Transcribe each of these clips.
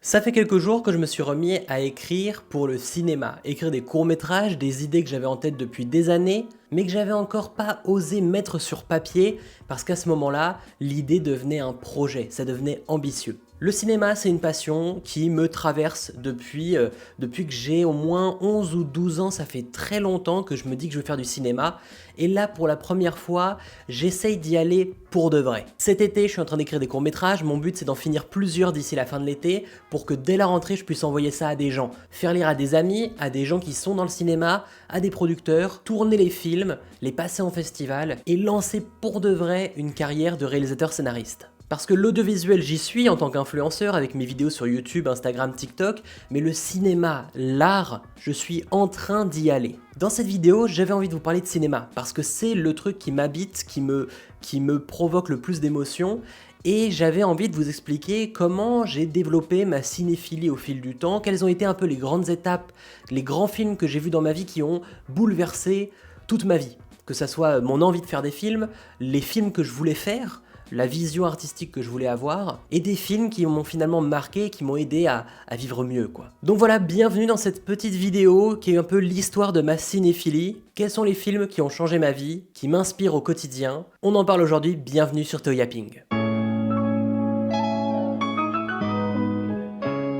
Ça fait quelques jours que je me suis remis à écrire pour le cinéma, écrire des courts-métrages, des idées que j'avais en tête depuis des années, mais que j'avais encore pas osé mettre sur papier, parce qu'à ce moment-là, l'idée devenait un projet, ça devenait ambitieux. Le cinéma, c'est une passion qui me traverse depuis que j'ai au moins 11 ou 12 ans, ça fait très longtemps que je me dis que je veux faire du cinéma, et là, pour la première fois, j'essaye d'y aller pour de vrai. Cet été, je suis en train d'écrire des courts-métrages, mon but c'est d'en finir plusieurs d'ici la fin de l'été, pour que dès la rentrée, je puisse envoyer ça à des gens, faire lire à des amis, à des gens qui sont dans le cinéma, à des producteurs, tourner les films, les passer en festival, et lancer pour de vrai une carrière de réalisateur scénariste. Parce que l'audiovisuel, j'y suis en tant qu'influenceur avec mes vidéos sur YouTube, Instagram, TikTok, mais le cinéma, l'art, je suis en train d'y aller. Dans cette vidéo, j'avais envie de vous parler de cinéma, parce que c'est le truc qui m'habite, qui me provoque le plus d'émotions, et j'avais envie de vous expliquer comment j'ai développé ma cinéphilie au fil du temps, quelles ont été un peu les grandes étapes, les grands films que j'ai vus dans ma vie qui ont bouleversé toute ma vie. Que ça soit mon envie de faire des films, les films que je voulais faire, la vision artistique que je voulais avoir, et des films qui m'ont finalement marqué, qui m'ont aidé à vivre mieux, quoi. Donc voilà, bienvenue dans cette petite vidéo qui est un peu l'histoire de ma cinéphilie. Quels sont les films qui ont changé ma vie, qui m'inspirent au quotidien? On en parle aujourd'hui, bienvenue sur Toyapping.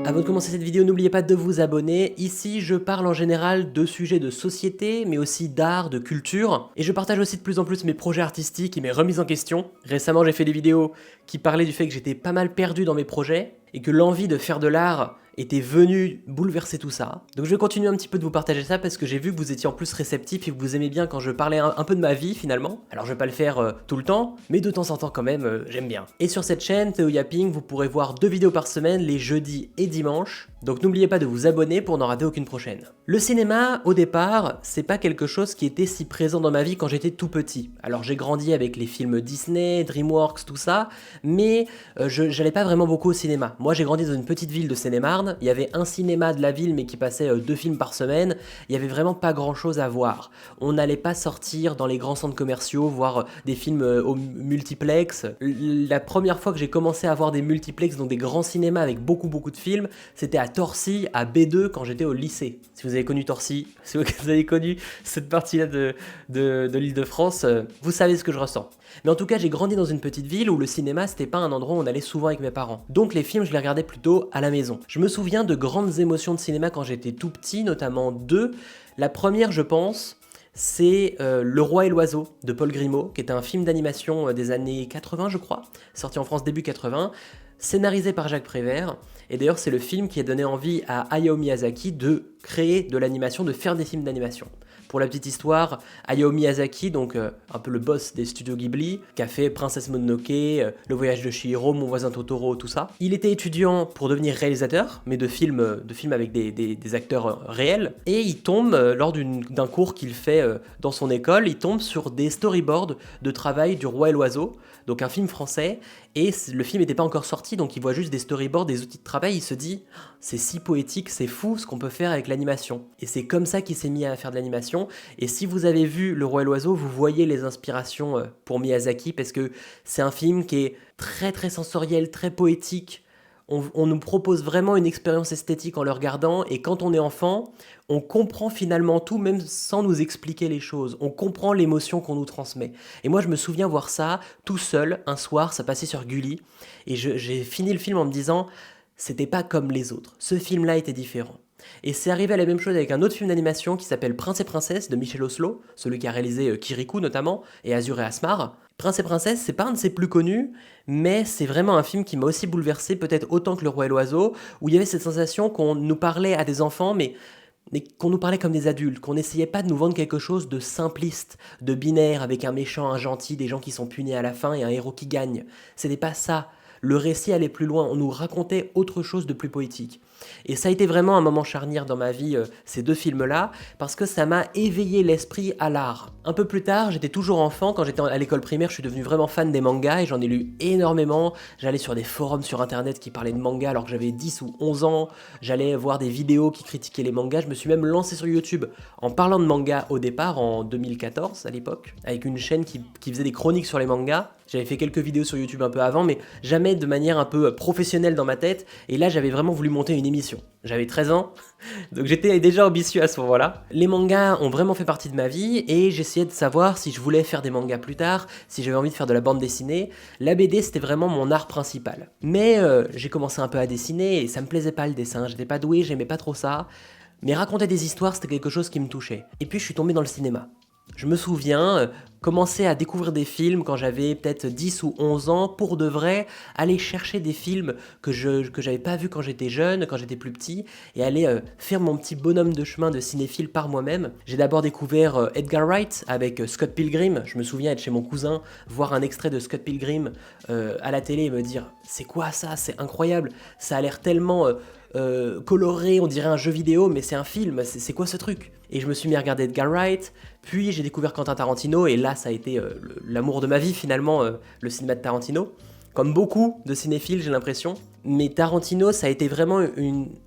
Avant de commencer cette vidéo, n'oubliez pas de vous abonner. Ici, je parle en général de sujets de société, mais aussi d'art, de culture. Et je partage aussi de plus en plus mes projets artistiques et mes remises en question. Récemment, j'ai fait des vidéos qui parlaient du fait que j'étais pas mal perdu dans mes projets et que l'envie de faire de l'art était venue bouleverser tout ça. Donc je vais continuer un petit peu de vous partager ça parce que j'ai vu que vous étiez en plus réceptifs et que vous aimez bien quand je parlais un peu de ma vie finalement. Alors je vais pas le faire tout le temps, mais de temps en temps quand même, j'aime bien. Et sur cette chaîne, Toyapping, vous pourrez voir 2 vidéos par semaine, les jeudis et dimanches. Donc n'oubliez pas de vous abonner pour n'en rater aucune prochaine. Le cinéma, au départ, c'est pas quelque chose qui était si présent dans ma vie quand j'étais tout petit. Alors j'ai grandi avec les films Disney, DreamWorks, tout ça, mais j'allais pas vraiment beaucoup au cinéma. Moi j'ai grandi dans une petite ville de Seine-et-Marne. Il y avait un cinéma de la ville mais qui passait 2 films par semaine, il y avait vraiment pas grand chose à voir. On n'allait pas sortir dans les grands centres commerciaux, voir des films au multiplex. La première fois que j'ai commencé à voir des multiplex, donc des grands cinémas avec beaucoup de films, c'était à Torcy, à B2 quand j'étais au lycée. Si vous avez connu Torcy, si vous avez connu cette partie-là de l'Île-de-France, vous savez ce que je ressens. Mais en tout cas, j'ai grandi dans une petite ville où le cinéma, c'était pas un endroit où on allait souvent avec mes parents. Donc les films, je les regardais plutôt à la maison. Je me souviens de grandes émotions de cinéma quand j'étais tout petit, notamment deux. La première, je pense, c'est Le Roi et l'Oiseau de Paul Grimaud, qui était un film d'animation des années 80, je crois, sorti en France début 80, scénarisé par Jacques Prévert. Et d'ailleurs, c'est le film qui a donné envie à Hayao Miyazaki de créer de l'animation, de faire des films d'animation. Pour la petite histoire, Hayao Miyazaki, donc un peu le boss des studios Ghibli, qui a fait Princesse Mononoke, Le Voyage de Chihiro, Mon voisin Totoro, tout ça. Il était étudiant pour devenir réalisateur, mais de films avec des acteurs réels. Et il tombe, lors d'un cours qu'il fait dans son école, il tombe sur des storyboards de travail du Roi et l'Oiseau, donc un film français. Et le film n'était pas encore sorti, donc il voit juste des storyboards, des outils de travail, il se dit « c'est si poétique, c'est fou ce qu'on peut faire avec l'animation ». Et c'est comme ça qu'il s'est mis à faire de l'animation. Et si vous avez vu Le Roi et l'Oiseau, vous voyez les inspirations pour Miyazaki, parce que c'est un film qui est très sensoriel, très poétique. On nous propose vraiment une expérience esthétique en le regardant, et quand on est enfant, on comprend finalement tout, même sans nous expliquer les choses. On comprend l'émotion qu'on nous transmet. Et moi, je me souviens voir ça tout seul, un soir, ça passait sur Gulli, et j'ai fini le film en me disant, c'était pas comme les autres. Ce film-là était différent. Et c'est arrivé à la même chose avec un autre film d'animation qui s'appelle Prince et Princesse de Michel Oslo, celui qui a réalisé Kirikou notamment, et Azur et Asmar. Prince et Princesse, c'est pas un de ses plus connus, mais c'est vraiment un film qui m'a aussi bouleversé, peut-être autant que Le Roi et l'Oiseau, où il y avait cette sensation qu'on nous parlait à des enfants, mais qu'on nous parlait comme des adultes, qu'on n'essayait pas de nous vendre quelque chose de simpliste, de binaire, avec un méchant, un gentil, des gens qui sont punis à la fin et un héros qui gagne. C'était pas ça. Le récit allait plus loin, on nous racontait autre chose de plus poétique. Et ça a été vraiment un moment charnière dans ma vie, ces deux films-là, parce que ça m'a éveillé l'esprit à l'art. Un peu plus tard, j'étais toujours enfant, quand j'étais à l'école primaire, je suis devenu vraiment fan des mangas, et j'en ai lu énormément. J'allais sur des forums sur internet qui parlaient de mangas alors que j'avais 10 ou 11 ans, j'allais voir des vidéos qui critiquaient les mangas, je me suis même lancé sur YouTube en parlant de mangas au départ, en 2014 à l'époque, avec une chaîne qui faisait des chroniques sur les mangas. J'avais fait quelques vidéos sur YouTube un peu avant, mais jamais jamais de manière un peu professionnelle dans ma tête, et là j'avais vraiment voulu monter une émission. J'avais 13 ans, donc j'étais déjà ambitieux à ce moment-là. Les mangas ont vraiment fait partie de ma vie, et j'essayais de savoir si je voulais faire des mangas plus tard, si j'avais envie de faire de la bande dessinée. La BD c'était vraiment mon art principal. Mais j'ai commencé un peu à dessiner, et ça me plaisait pas le dessin, j'étais pas doué, j'aimais pas trop ça. Mais raconter des histoires c'était quelque chose qui me touchait. Et puis je suis tombé dans le cinéma. Je me souviens commencer à découvrir des films quand j'avais peut-être 10 ou 11 ans, pour de vrai, aller chercher des films que j'avais pas vus quand j'étais jeune, quand j'étais plus petit, et aller faire mon petit bonhomme de chemin de cinéphile par moi-même. J'ai d'abord découvert Edgar Wright avec Scott Pilgrim. Je me souviens être chez mon cousin, voir un extrait de Scott Pilgrim à la télé et me dire « C'est quoi ça? C'est incroyable, ça a l'air tellement... coloré, on dirait un jeu vidéo, mais c'est un film, c'est quoi ce truc ?» Et je me suis mis à regarder Edgar Wright, puis j'ai découvert Quentin Tarantino, et là ça a été l'amour de ma vie finalement, le cinéma de Tarantino. Comme beaucoup de cinéphiles, j'ai l'impression. Mais Tarantino, ça a été vraiment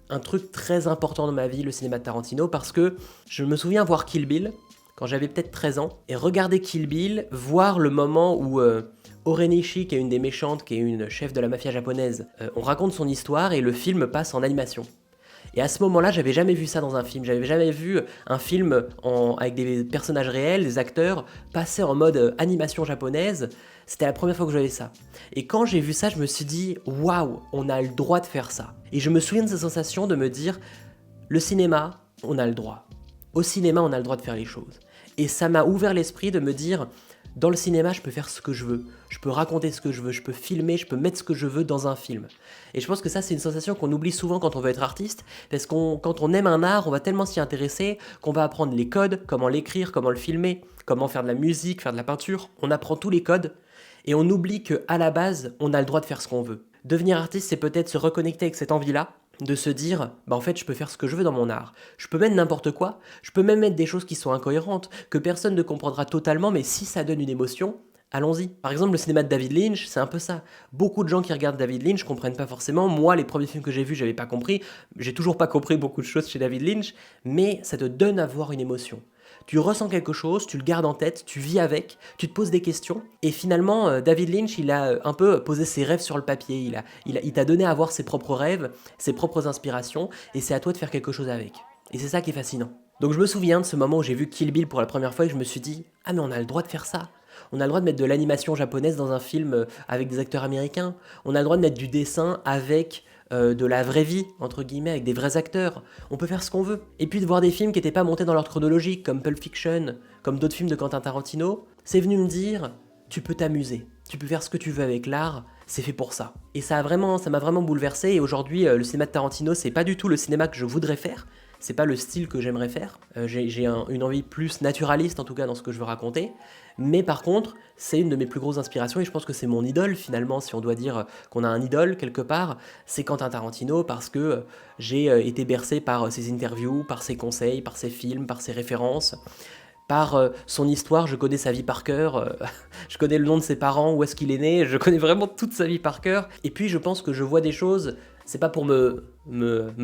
un truc très important dans ma vie, le cinéma de Tarantino, parce que je me souviens voir Kill Bill, quand j'avais peut-être 13 ans, et regarder Kill Bill, voir le moment où... Oren Ishii, qui est une des méchantes, qui est une chef de la mafia japonaise, on raconte son histoire et le film passe en animation. Et à ce moment-là, j'avais jamais vu ça dans un film, j'avais jamais vu un film avec des personnages réels, des acteurs, passer en mode animation japonaise. C'était la première fois que je voyais ça. Et quand j'ai vu ça, je me suis dit, waouh, on a le droit de faire ça. Et je me souviens de cette sensation de me dire, le cinéma, on a le droit. Au cinéma, on a le droit de faire les choses. Et ça m'a ouvert l'esprit de me dire, dans le cinéma, je peux faire ce que je veux, je peux raconter ce que je veux, je peux filmer, je peux mettre ce que je veux dans un film. Et je pense que ça, c'est une sensation qu'on oublie souvent quand on veut être artiste, parce que quand on aime un art, on va tellement s'y intéresser qu'on va apprendre les codes, comment l'écrire, comment le filmer, comment faire de la musique, faire de la peinture. On apprend tous les codes, et on oublie qu'à la base, on a le droit de faire ce qu'on veut. Devenir artiste, c'est peut-être se reconnecter avec cette envie-là, de se dire, bah en fait je peux faire ce que je veux dans mon art. Je peux mettre n'importe quoi, je peux même mettre des choses qui sont incohérentes, que personne ne comprendra totalement, mais si ça donne une émotion, allons-y. Par exemple, le cinéma de David Lynch, c'est un peu ça. Beaucoup de gens qui regardent David Lynch comprennent pas forcément. Moi, les premiers films que j'ai vus, j'avais pas compris. J'ai toujours pas compris beaucoup de choses chez David Lynch, mais ça te donne à voir une émotion. Tu ressens quelque chose, tu le gardes en tête, tu vis avec, tu te poses des questions, et finalement, David Lynch, il a un peu posé ses rêves sur le papier, il t'a donné à voir ses propres rêves, ses propres inspirations, et c'est à toi de faire quelque chose avec. Et c'est ça qui est fascinant. Donc je me souviens de ce moment où j'ai vu Kill Bill pour la première fois, et je me suis dit, ah mais on a le droit de faire ça. On a le droit de mettre de l'animation japonaise dans un film avec des acteurs américains, on a le droit de mettre du dessin avec... de la vraie vie, entre guillemets, avec des vrais acteurs. On peut faire ce qu'on veut. Et puis de voir des films qui n'étaient pas montés dans l'ordre chronologique, comme Pulp Fiction, comme d'autres films de Quentin Tarantino, c'est venu me dire, tu peux t'amuser, tu peux faire ce que tu veux avec l'art, c'est fait pour ça. Et ça m'a vraiment bouleversé, et aujourd'hui, le cinéma de Tarantino, c'est pas du tout le cinéma que je voudrais faire, c'est pas le style que j'aimerais faire, j'ai une envie plus naturaliste en tout cas dans ce que je veux raconter, mais par contre, c'est une de mes plus grosses inspirations, et je pense que c'est mon idole finalement, si on doit dire qu'on a un idole quelque part, c'est Quentin Tarantino, parce que j'ai été bercé par ses interviews, par ses conseils, par ses films, par ses références, par son histoire. Je connais sa vie par cœur, je connais le nom de ses parents, où est-ce qu'il est né, je connais vraiment toute sa vie par cœur, et puis je pense que je vois des choses, c'est pas pour me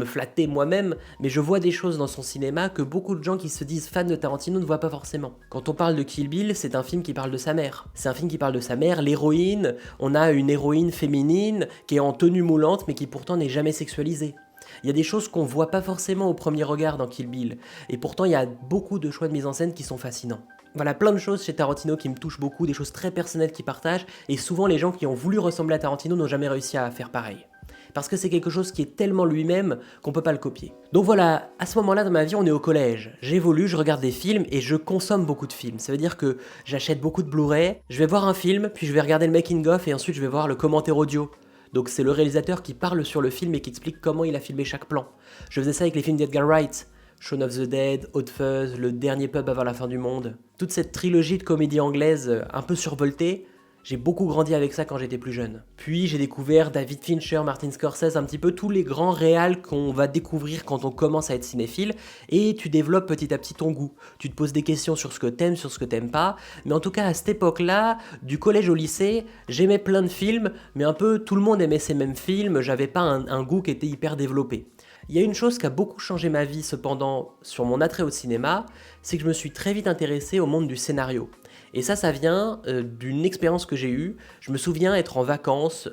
flatter moi-même, mais je vois des choses dans son cinéma que beaucoup de gens qui se disent fans de Tarantino ne voient pas forcément. Quand on parle de Kill Bill, c'est un film qui parle de sa mère. C'est un film qui parle de sa mère, l'héroïne. On a une héroïne féminine qui est en tenue moulante, mais qui pourtant n'est jamais sexualisée. Il y a des choses qu'on voit pas forcément au premier regard dans Kill Bill, et pourtant il y a beaucoup de choix de mise en scène qui sont fascinants. Voilà, plein de choses chez Tarantino qui me touchent beaucoup, des choses très personnelles qu'il partage, et souvent les gens qui ont voulu ressembler à Tarantino n'ont jamais réussi à faire pareil. Parce que c'est quelque chose qui est tellement lui-même qu'on peut pas le copier. Donc voilà, à ce moment-là dans ma vie, on est au collège. J'évolue, je regarde des films et je consomme beaucoup de films. Ça veut dire que j'achète beaucoup de Blu-ray, je vais voir un film, puis je vais regarder le making-of et ensuite je vais voir le commentaire audio. Donc c'est le réalisateur qui parle sur le film et qui explique comment il a filmé chaque plan. Je faisais ça avec les films d'Edgar Wright, Shaun of the Dead, Hot Fuzz, Le Dernier Pub avant la fin du monde. Toute cette trilogie de comédie anglaise un peu survoltée, j'ai beaucoup grandi avec ça quand j'étais plus jeune. Puis j'ai découvert David Fincher, Martin Scorsese, un petit peu tous les grands réals qu'on va découvrir quand on commence à être cinéphile, et tu développes petit à petit ton goût. Tu te poses des questions sur ce que t'aimes, sur ce que t'aimes pas, mais en tout cas à cette époque-là, du collège au lycée, j'aimais plein de films, mais un peu tout le monde aimait ces mêmes films, j'avais pas un goût qui était hyper développé. Il y a une chose qui a beaucoup changé ma vie cependant sur mon attrait au cinéma, c'est que je me suis très vite intéressé au monde du scénario. Et ça vient d'une expérience que j'ai eue. Je me souviens être en vacances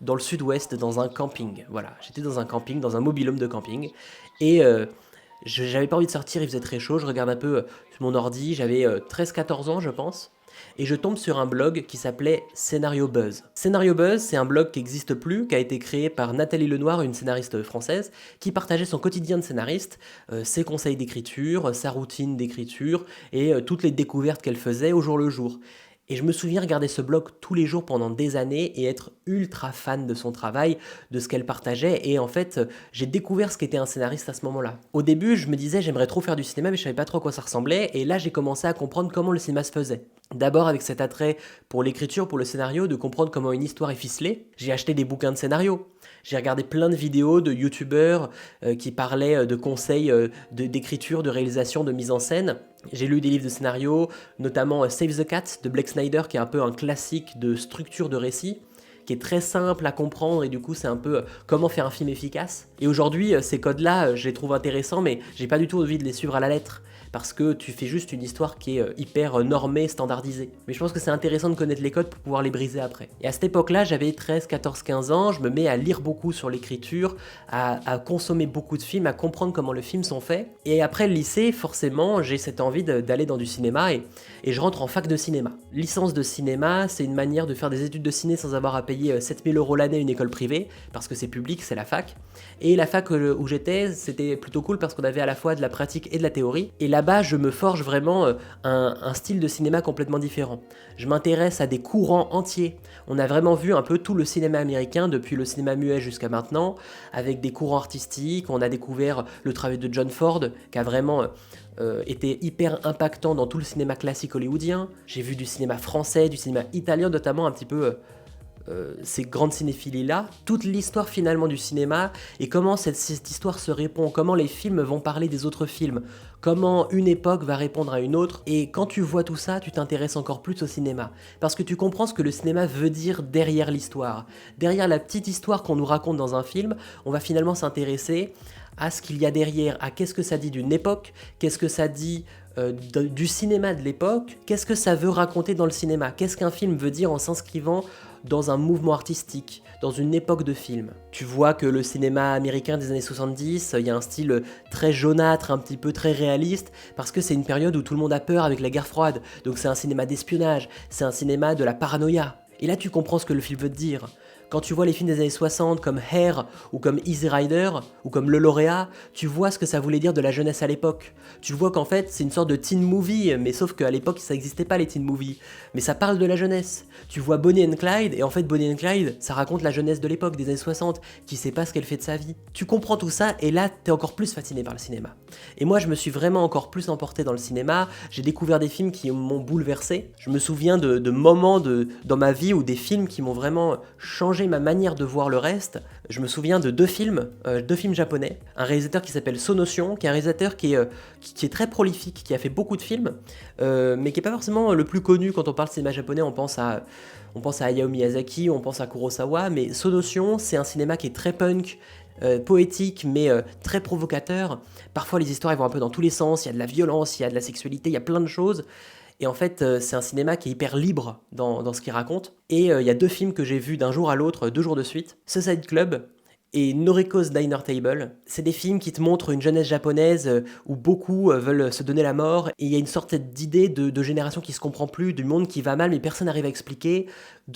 dans le sud-ouest, dans un camping. Voilà, j'étais dans un camping, dans un mobil-home de camping. Et j'avais pas envie de sortir, il faisait très chaud. Je regarde un peu sur mon ordi, j'avais 13-14 ans, je pense. Et je tombe sur un blog qui s'appelait Scénario Buzz. Scénario Buzz, c'est un blog qui n'existe plus, qui a été créé par Nathalie Lenoir, une scénariste française, qui partageait son quotidien de scénariste, ses conseils d'écriture, sa routine d'écriture et toutes les découvertes qu'elle faisait au jour le jour. Et je me souviens regarder ce blog tous les jours pendant des années et être ultra fan de son travail, de ce qu'elle partageait. Et en fait, j'ai découvert ce qu'était un scénariste à ce moment-là. Au début, je me disais j'aimerais trop faire du cinéma, mais je savais pas trop à quoi ça ressemblait. Et là, j'ai commencé à comprendre comment le cinéma se faisait. D'abord avec cet attrait pour l'écriture, pour le scénario, de comprendre comment une histoire est ficelée. J'ai acheté des bouquins de scénario. J'ai regardé plein de vidéos de youtubeurs qui parlaient de conseils d'écriture, de réalisation, de mise en scène. J'ai lu des livres de scénario, notamment Save the Cat de Blake Snyder, qui est un peu un classique de structure de récit, qui est très simple à comprendre et du coup c'est un peu comment faire un film efficace. Et aujourd'hui, ces codes-là, je les trouve intéressants, mais j'ai pas du tout envie de les suivre à la lettre, parce que tu fais juste une histoire qui est hyper normée, standardisée. Mais je pense que c'est intéressant de connaître les codes pour pouvoir les briser après. Et à cette époque-là, j'avais 13, 14, 15 ans, je me mets à lire beaucoup sur l'écriture, à consommer beaucoup de films, à comprendre comment les films sont faits. Et après le lycée, forcément, j'ai cette envie d'aller dans du cinéma et je rentre en fac de cinéma. Licence de cinéma, c'est une manière de faire des études de ciné sans avoir à payer 7000 € l'année à une école privée, parce que c'est public, c'est la fac. Et la fac où j'étais, c'était plutôt cool parce qu'on avait à la fois de la pratique et de la théorie. Et là-bas, je me forge vraiment un style de cinéma complètement différent. Je m'intéresse à des courants entiers. On a vraiment vu un peu tout le cinéma américain, depuis le cinéma muet jusqu'à maintenant, avec des courants artistiques. On a découvert le travail de John Ford, qui a vraiment été hyper impactant dans tout le cinéma classique hollywoodien. J'ai vu du cinéma français, du cinéma italien, notamment un petit peu ces grandes cinéphilies-là, toute l'histoire finalement du cinéma et comment cette histoire se répond, comment les films vont parler des autres films, comment une époque va répondre à une autre. Et quand tu vois tout ça, tu t'intéresses encore plus au cinéma, parce que tu comprends ce que le cinéma veut dire derrière l'histoire. Derrière la petite histoire qu'on nous raconte dans un film, on va finalement s'intéresser à ce qu'il y a derrière, à qu'est-ce que ça dit d'une époque, qu'est-ce que ça dit du cinéma de l'époque, qu'est-ce que ça veut raconter dans le cinéma, qu'est-ce qu'un film veut dire en s'inscrivant dans un mouvement artistique, dans une époque de film. Tu vois que le cinéma américain des années 70, il y a un style très jaunâtre, un petit peu très réaliste, parce que c'est une période où tout le monde a peur avec la guerre froide, donc c'est un cinéma d'espionnage, c'est un cinéma de la paranoïa. Et là tu comprends ce que le film veut te dire. Quand tu vois les films des années 60 comme Hair ou comme Easy Rider ou comme Le Lauréat, tu vois ce que ça voulait dire de la jeunesse à l'époque. Tu vois qu'en fait c'est une sorte de teen movie, mais sauf qu'à l'époque ça n'existait pas les teen movies. Mais ça parle de la jeunesse. Tu vois Bonnie and Clyde, et en fait Bonnie and Clyde, ça raconte la jeunesse de l'époque, des années 60, qui sait pas ce qu'elle fait de sa vie. Tu comprends tout ça et là t'es encore plus fasciné par le cinéma. Et moi je me suis vraiment encore plus emporté dans le cinéma, j'ai découvert des films qui m'ont bouleversé. Je me souviens de moments dans ma vie où des films qui m'ont vraiment changé ma manière de voir le reste. Je me souviens de deux films japonais. Un réalisateur qui s'appelle Sonotion, qui est un réalisateur qui est très prolifique, qui a fait beaucoup de films, mais qui n'est pas forcément le plus connu. Quand on parle de cinéma japonais, on pense à Hayao Miyazaki, on pense à Kurosawa, mais Sonotion, c'est un cinéma qui est très punk, poétique, mais très provocateur. Parfois les histoires elles vont un peu dans tous les sens, il y a de la violence, il y a de la sexualité, il y a plein de choses. Et en fait, c'est un cinéma qui est hyper libre dans ce qu'il raconte. Et il y a deux films que j'ai vus d'un jour à l'autre, 2 jours de suite. Suicide Club et Noriko's Diner Table. C'est des films qui te montrent une jeunesse japonaise où beaucoup veulent se donner la mort. Et il y a une sorte d'idée de génération qui se comprend plus, du monde qui va mal mais personne n'arrive à expliquer,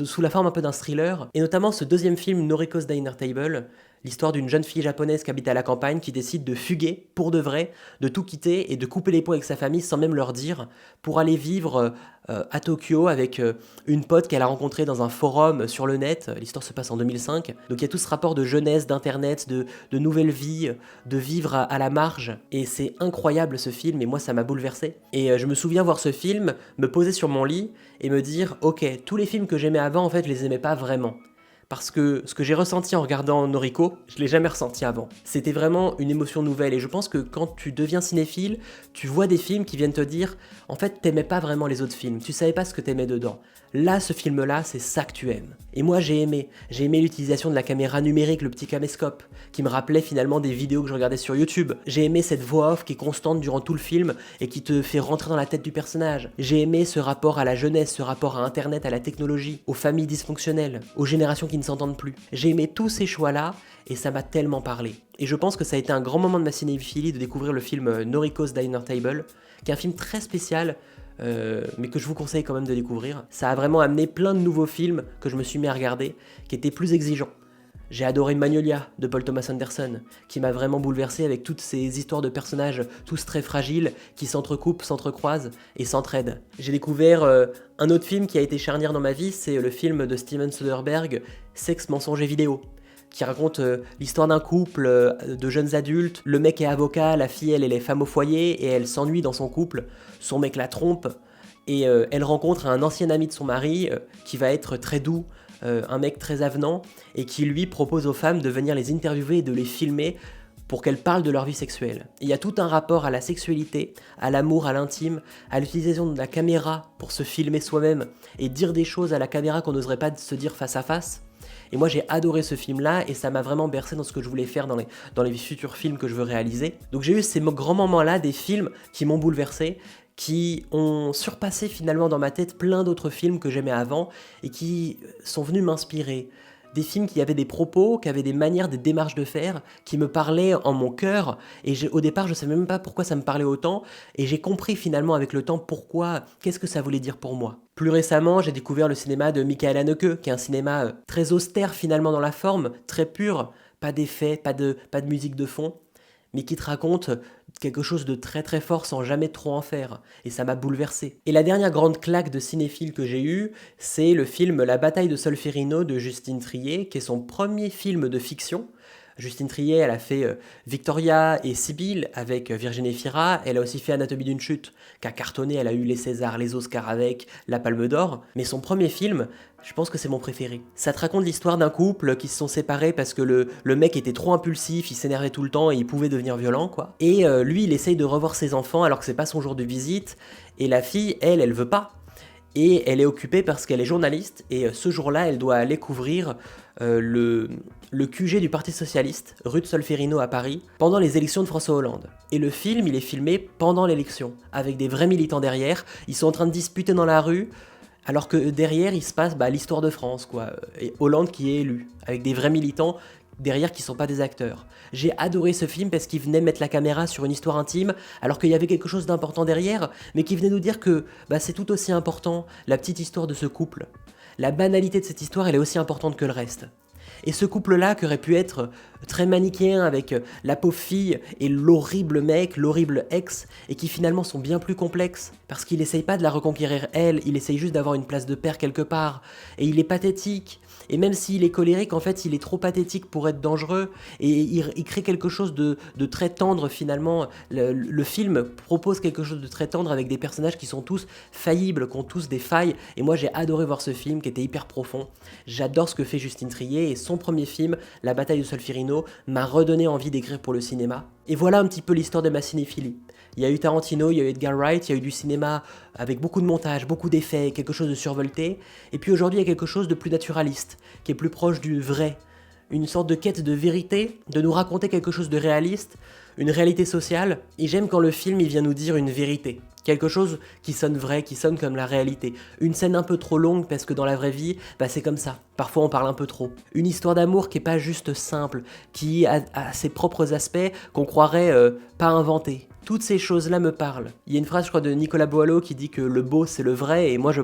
sous la forme un peu d'un thriller. Et notamment ce deuxième film, Noriko's Diner Table, l'histoire d'une jeune fille japonaise qui habite à la campagne, qui décide de fuguer pour de vrai, de tout quitter et de couper les ponts avec sa famille sans même leur dire, pour aller vivre à Tokyo avec une pote qu'elle a rencontrée dans un forum sur le net. L'histoire se passe en 2005. Donc il y a tout ce rapport de jeunesse, d'internet, de nouvelle vie, de vivre à la marge. Et c'est incroyable ce film, et moi ça m'a bouleversé. Et je me souviens voir ce film, me poser sur mon lit et me dire « Ok, tous les films que j'aimais avant, en fait, je les aimais pas vraiment. » Parce que ce que j'ai ressenti en regardant Noriko, je l'ai jamais ressenti avant. C'était vraiment une émotion nouvelle et je pense que quand tu deviens cinéphile, tu vois des films qui viennent te dire en fait t'aimais pas vraiment les autres films, tu savais pas ce que t'aimais dedans. Là, ce film-là, c'est ça que tu aimes. Et moi, j'ai aimé l'utilisation de la caméra numérique, le petit caméscope, qui me rappelait finalement des vidéos que je regardais sur YouTube. J'ai aimé cette voix off qui est constante durant tout le film et qui te fait rentrer dans la tête du personnage. J'ai aimé ce rapport à la jeunesse, ce rapport à Internet, à la technologie, aux familles dysfonctionnelles, aux générations qui ne s'entendent plus. J'ai aimé tous ces choix-là et ça m'a tellement parlé. Et je pense que ça a été un grand moment de ma cinéphilie de découvrir le film Noriko's Dinner Table, qui est un film très spécial, mais que je vous conseille quand même de découvrir. Ça a vraiment amené plein de nouveaux films que je me suis mis à regarder, qui étaient plus exigeants. J'ai adoré Magnolia de Paul Thomas Anderson, qui m'a vraiment bouleversé avec toutes ces histoires de personnages tous très fragiles, qui s'entrecoupent, s'entrecroisent et s'entraident. J'ai découvert un autre film qui a été charnière dans ma vie, c'est le film de Steven Soderbergh, Sexe, mensonge et vidéo, qui raconte l'histoire d'un couple de jeunes adultes. Le mec est avocat, la fille elle est femme au foyer et elle s'ennuie dans son couple. Son mec la trompe et elle rencontre un ancien ami de son mari qui va être très doux, un mec très avenant et qui lui propose aux femmes de venir les interviewer et de les filmer pour qu'elles parlent de leur vie sexuelle. Il y a tout un rapport à la sexualité, à l'amour, à l'intime, à l'utilisation de la caméra pour se filmer soi-même et dire des choses à la caméra qu'on n'oserait pas se dire face à face. Et moi j'ai adoré ce film-là et ça m'a vraiment bercé dans ce que je voulais faire dans les futurs films que je veux réaliser. Donc j'ai eu ces grands moments-là, des films qui m'ont bouleversé, qui ont surpassé finalement dans ma tête plein d'autres films que j'aimais avant et qui sont venus m'inspirer. Des films qui avaient des propos, qui avaient des manières, des démarches de faire, qui me parlaient en mon cœur. Et au départ, je ne savais même pas pourquoi ça me parlait autant. Et j'ai compris finalement avec le temps pourquoi, qu'est-ce que ça voulait dire pour moi. Plus récemment, j'ai découvert le cinéma de Michael Haneke, qui est un cinéma très austère finalement dans la forme, très pur, pas d'effets, pas de musique de fond, mais qui te raconte quelque chose de très très fort sans jamais trop en faire, et ça m'a bouleversé. Et la dernière grande claque de cinéphile que j'ai eue, c'est le film La bataille de Solferino de Justine Triet, qui est son premier film de fiction. Justine Triet, elle a fait Victoria et Sibylle avec Virginie Fira, elle a aussi fait Anatomie d'une chute, qui a cartonné, elle a eu les Césars, les Oscars avec, la Palme d'Or, mais son premier film, je pense que c'est mon préféré. Ça te raconte l'histoire d'un couple qui se sont séparés parce que le mec était trop impulsif, il s'énervait tout le temps et il pouvait devenir violent, quoi. Et lui, il essaye de revoir ses enfants alors que c'est pas son jour de visite, et la fille, elle veut pas. Et elle est occupée parce qu'elle est journaliste, et ce jour-là, elle doit aller couvrir le QG du Parti Socialiste, rue de Solferino à Paris, pendant les élections de François Hollande. Et le film, il est filmé pendant l'élection, avec des vrais militants derrière, ils sont en train de disputer dans la rue, alors que derrière, il se passe l'histoire de France, quoi, et Hollande qui est élu, avec des vrais militants derrière qui sont pas des acteurs. J'ai adoré ce film parce qu'il venait mettre la caméra sur une histoire intime, alors qu'il y avait quelque chose d'important derrière, mais qui venait nous dire que c'est tout aussi important, la petite histoire de ce couple. La banalité de cette histoire, elle est aussi importante que le reste. Et ce couple-là, qui aurait pu être très manichéen avec la pauvre fille et l'horrible mec, l'horrible ex, et qui finalement sont bien plus complexes, parce qu'il essaye pas de la reconquérir elle, il essaye juste d'avoir une place de père quelque part, et il est pathétique, et même s'il est colérique, en fait, il est trop pathétique pour être dangereux, et il crée quelque chose de très tendre finalement. Le film propose quelque chose de très tendre avec des personnages qui sont tous faillibles, qui ont tous des failles, et moi j'ai adoré voir ce film qui était hyper profond. J'adore ce que fait Justine Triet, et son premier film, La bataille de Solferino, m'a redonné envie d'écrire pour le cinéma. Et voilà un petit peu l'histoire de ma cinéphilie. Il y a eu Tarantino, il y a eu Edgar Wright, il y a eu du cinéma avec beaucoup de montage, beaucoup d'effets, quelque chose de survolté. Et puis aujourd'hui, il y a quelque chose de plus naturaliste, qui est plus proche du vrai. Une sorte de quête de vérité, de nous raconter quelque chose de réaliste, une réalité sociale. Et j'aime quand le film il vient nous dire une vérité. Quelque chose qui sonne vrai, qui sonne comme la réalité. Une scène un peu trop longue parce que dans la vraie vie, c'est comme ça. Parfois on parle un peu trop. Une histoire d'amour qui est pas juste simple, qui a ses propres aspects qu'on croirait pas inventés. Toutes ces choses-là me parlent. Il y a une phrase, je crois, de Nicolas Boileau qui dit que le beau c'est le vrai, et moi je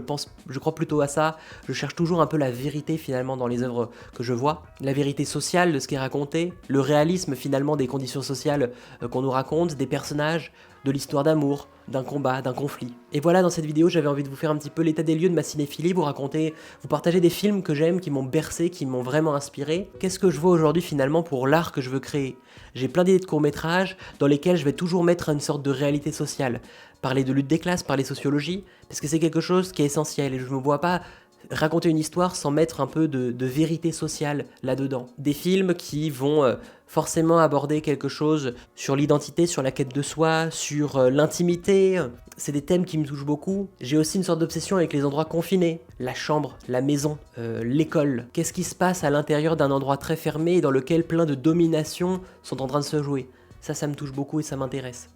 crois plutôt à ça. Je cherche toujours un peu la vérité finalement dans les œuvres que je vois. La vérité sociale de ce qui est raconté, le réalisme finalement des conditions sociales qu'on nous raconte, des personnages, de l'histoire d'amour, d'un combat, d'un conflit. Et voilà, dans cette vidéo, j'avais envie de vous faire un petit peu l'état des lieux de ma cinéphilie, vous partager des films que j'aime, qui m'ont bercé, qui m'ont vraiment inspiré. Qu'est-ce que je vois aujourd'hui finalement pour l'art que je veux créer? J'ai plein d'idées de courts-métrages dans lesquels je vais toujours mettre une sorte de réalité sociale. Parler de lutte des classes, parler sociologie, parce que c'est quelque chose qui est essentiel et je ne me vois pas raconter une histoire sans mettre un peu de vérité sociale là-dedans. Des films qui vont forcément aborder quelque chose sur l'identité, sur la quête de soi, sur l'intimité. C'est des thèmes qui me touchent beaucoup. J'ai aussi une sorte d'obsession avec les endroits confinés. La chambre, la maison, l'école. Qu'est-ce qui se passe à l'intérieur d'un endroit très fermé et dans lequel plein de dominations sont en train de se jouer. Ça me touche beaucoup et ça m'intéresse.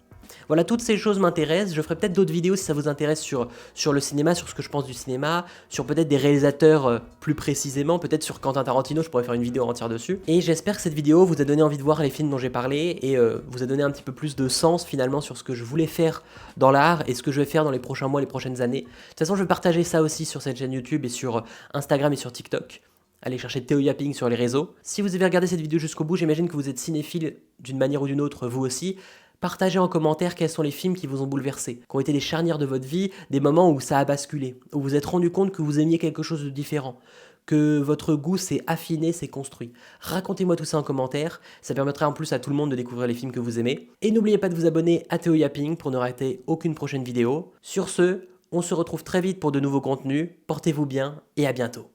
Voilà, toutes ces choses m'intéressent. Je ferai peut-être d'autres vidéos si ça vous intéresse sur le cinéma, sur ce que je pense du cinéma, sur peut-être des réalisateurs plus précisément, peut-être sur Quentin Tarantino, je pourrais faire une vidéo entière dessus. Et j'espère que cette vidéo vous a donné envie de voir les films dont j'ai parlé et vous a donné un petit peu plus de sens finalement sur ce que je voulais faire dans l'art et ce que je vais faire dans les prochains mois, les prochaines années. De toute façon, je vais partager ça aussi sur cette chaîne YouTube et sur Instagram et sur TikTok. Allez chercher Théo Yapping sur les réseaux. Si vous avez regardé cette vidéo jusqu'au bout, j'imagine que vous êtes cinéphile d'une manière ou d'une autre, vous aussi. Partagez en commentaire quels sont les films qui vous ont bouleversé, qui ont été des charnières de votre vie, des moments où ça a basculé, où vous vous êtes rendu compte que vous aimiez quelque chose de différent, que votre goût s'est affiné, s'est construit. Racontez-moi tout ça en commentaire, ça permettra en plus à tout le monde de découvrir les films que vous aimez. Et n'oubliez pas de vous abonner à Théo Yapping pour ne rater aucune prochaine vidéo. Sur ce, on se retrouve très vite pour de nouveaux contenus, portez-vous bien et à bientôt.